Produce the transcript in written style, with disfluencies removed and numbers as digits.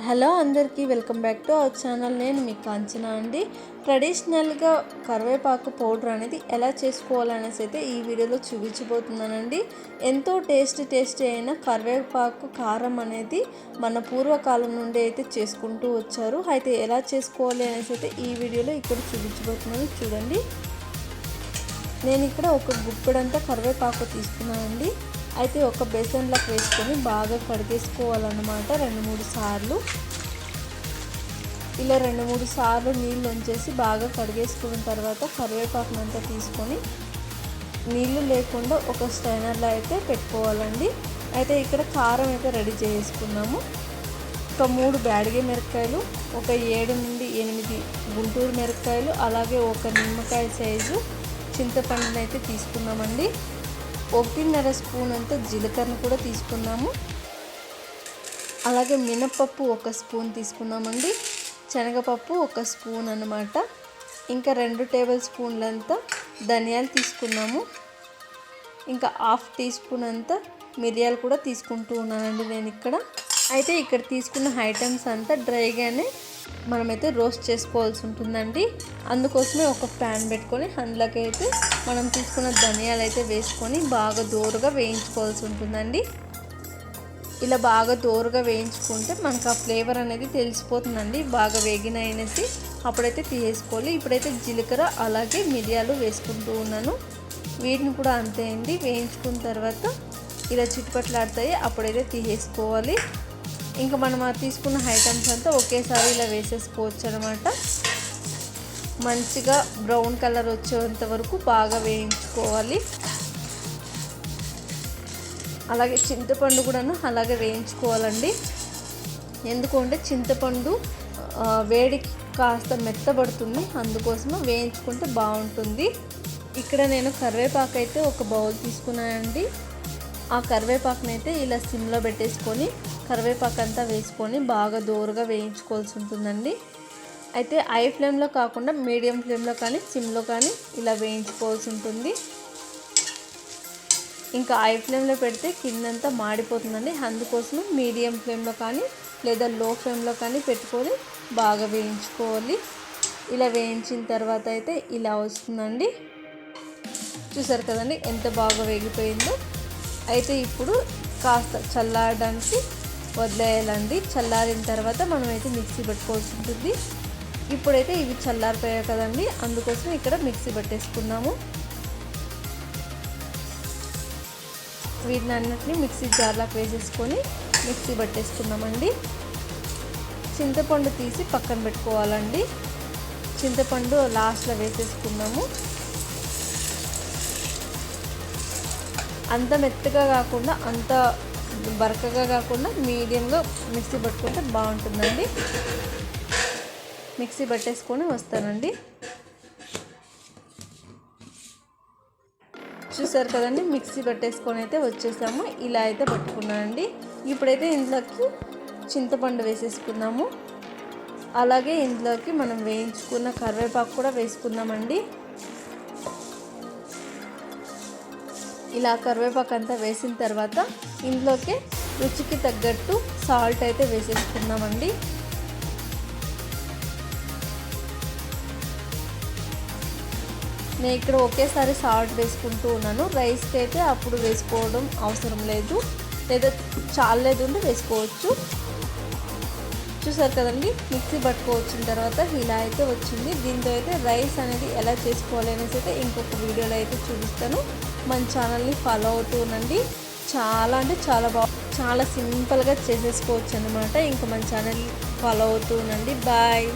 Hello అందరికీ welcome back to our channel. నేను మీ కాంచన అండి. ట్రెడిషనల్గా కరివేపాకు పౌడర్ అనేది ఎలా చేసుకోవాలనేసి అయితే ఈ వీడియోలో చూపించబోతున్నానండి. ఎంతో టేస్టీ అయిన కరివేపాకు కారం అనేది మన పూర్వకాలం నుండి అయితే చేసుకుంటూ వచ్చారు. అయితే ఎలా చేసుకోవాలి అనేసి అయితే ఈ వీడియోలో ఇక్కడ చూపించబోతున్నాను, చూడండి. నేను ఇక్కడ ఒక గుప్పెడంతా కరివేపాకు తీసుకున్నానండి. అయితే ఒక బేసన్లోకి వేసుకొని బాగా కడిగేసుకోవాలన్నమాట 2-3 సార్లు. ఇలా 2-3 సార్లు నీళ్ళు వంచేసి బాగా కడిగేసుకున్న తర్వాత కరివేపాకునంతా తీసుకొని నీళ్ళు లేకుండా ఒక స్ట్రైనర్లో అయితే పెట్టుకోవాలండి. అయితే ఇక్కడ కారం అయితే రెడీ చేసుకున్నాము. ఒక 3 బ్యాడిగే మిరపకాయలు, ఒక 7 నుండి 8 గుంటూరు మిరపకాయలు, అలాగే ఒక నిమ్మకాయ సైజు చింతపండుని అయితే తీసుకున్నామండి. 1.5 స్పూన్ అంత జీలకర్ర కూడా తీసుకున్నాము. అలాగే మినపప్పు 1 స్పూన్ తీసుకున్నామండి. శనగపప్పు 1 స్పూన్ అన్నమాట. ఇంకా 2 టేబుల్ స్పూన్లంత ధనియాలు తీసుకున్నాము. ఇంకా 1/2 టీ స్పూన్ అంత మిరియాలు కూడా తీసుకుంటూ ఉన్నానండి నేను ఇక్కడ. అయితే ఇక్కడ తీసుకున్న ఐటమ్స్ అంతా డ్రైగానే మనమైతే రోస్ట్ చేసుకోవాల్సి ఉంటుందండి. అందుకోసమే ఒక ప్యాన్ పెట్టుకొని అందులోకి అయితే మనం తీసుకున్న ధనియాలు అయితే వేసుకొని బాగా దోరగా వేయించుకోవాల్సి ఉంటుందండి. ఇలా బాగా దోరగా వేయించుకుంటే మనకు ఆ ఫ్లేవర్ అనేది తెలిసిపోతుందండి, బాగా వేగిననేసి. అప్పుడైతే తీసేసుకోవాలి. ఇప్పుడైతే జీలకర్ర అలాగే మిరియాలు వేసుకుంటూ ఉన్నాను. వీటిని కూడా అంతే అండి, వేయించుకున్న తర్వాత ఇలా చిట్టుపట్లాడతాయి, అప్పుడైతే తీసేసుకోవాలి. ఇంకా మనం తీసుకున్న ఐటమ్స్ అంతా ఒకేసారి ఇలా వేసేసుకోవచ్చు అనమాట. మంచిగా బ్రౌన్ కలర్ వచ్చేంత వరకు బాగా వేయించుకోవాలి. అలాగే చింతపండు కూడాను అలాగే వేయించుకోవాలండి. ఎందుకంటే చింతపండు వేడికి కాస్త మెత్తబడుతుంది, అందుకోసము వేయించుకుంటే బాగుంటుంది. ఇక్కడ నేను కరివేపాకు అయితే ఒక బౌల్ తీసుకున్నానండి. ఆ కరివేపాకునైతే ఇలా సిమ్లో పెట్టేసుకొని కరివేపాకు అంతా వేసుకొని బాగా దోరగా వేయించుకోవాల్సి ఉంటుందండి. అయితే హై ఫ్లేమ్లో కాకుండా మీడియం ఫ్లేమ్లో కానీ సిమ్లో కానీ ఇలా వేయించుకోవాల్సి ఉంటుంది. ఇంకా హై ఫ్లేమ్లో పెడితే కిందంతా మాడిపోతుందండి. అందుకోసం మీడియం ఫ్లేమ్లో కానీ లేదా లో ఫ్లేమ్లో కానీ పెట్టుకొని బాగా వేయించుకోవాలి. ఇలా వేయించిన తర్వాత అయితే ఇలా వస్తుందండి. చూసారు కదండి ఎంత బాగా వేగిపోయిందో. అయితే ఇప్పుడు కాస్త చల్లారడానికి వదిలేయాలండి. చల్లారిన తర్వాత మనమైతే మిక్సీ పెట్టుకోవాల్సి ఉంటుంది. ఇప్పుడైతే ఇవి చల్లారిపోయాయి కదండి, అందుకోసం ఇక్కడ మిక్సీ పెట్టేసుకున్నాము. వీటిని అన్నిటిని మిక్సీ జార్లోకి వేసేసుకొని మిక్సీ పట్టేసుకున్నామండి. చింతపండు తీసి పక్కన పెట్టుకోవాలండి. చింతపండు లాస్ట్లో వేసేసుకున్నాము. అంత మెత్తగా కాకుండా అంత బరకగా కాకుండా మీడియంగా మిక్సీ పట్టుకుంటే బాగుంటుందండి. మిక్సీ పట్టేసుకొని వస్తానండి. చూసారు కదండి, మిక్సీ పట్టేసుకొని అయితే వచ్చేసాము. ఇలా అయితే పట్టుకున్నానండి. ఇప్పుడైతే ఇందులోకి చింతపండు వేసేసుకున్నాము. అలాగే ఇందులోకి మనం వేయించుకున్న కరివేపాకు కూడా వేసుకున్నామండి. ఇలా కరివేపాకు అంతా వేసిన తర్వాత ఇందులోకి రుచికి తగ్గట్టు సాల్ట్ అయితే వేసేసుకున్నామండి. నేను ఇక్కడ ఒకేసారి సాల్ట్ వేసుకుంటూ ఉన్నాను. రైస్కి అయితే అప్పుడు వేసుకోవడం అవసరం లేదు, లేదా చాలేదు ఉంటే వేసుకోవచ్చు. చూసారు కదండి, మిక్సీ పట్టుకోవచ్చిన తర్వాత ఇలా అయితే వచ్చింది. దీంతో అయితే రైస్ అనేది ఎలా చేసుకోవాలి అనేసి అయితే ఇంకొక వీడియోలో అయితే చూపిస్తాను. మన ఛానల్ని ఫాలో అవుతూ ఉండండి. చాలా అంటే చాలా సింపుల్గా చేసేసుకోవచ్చు అన్నమాట. ఇంకా మన ఛానల్ ఫాలో అవుతూ ఉండండి. బాయ్.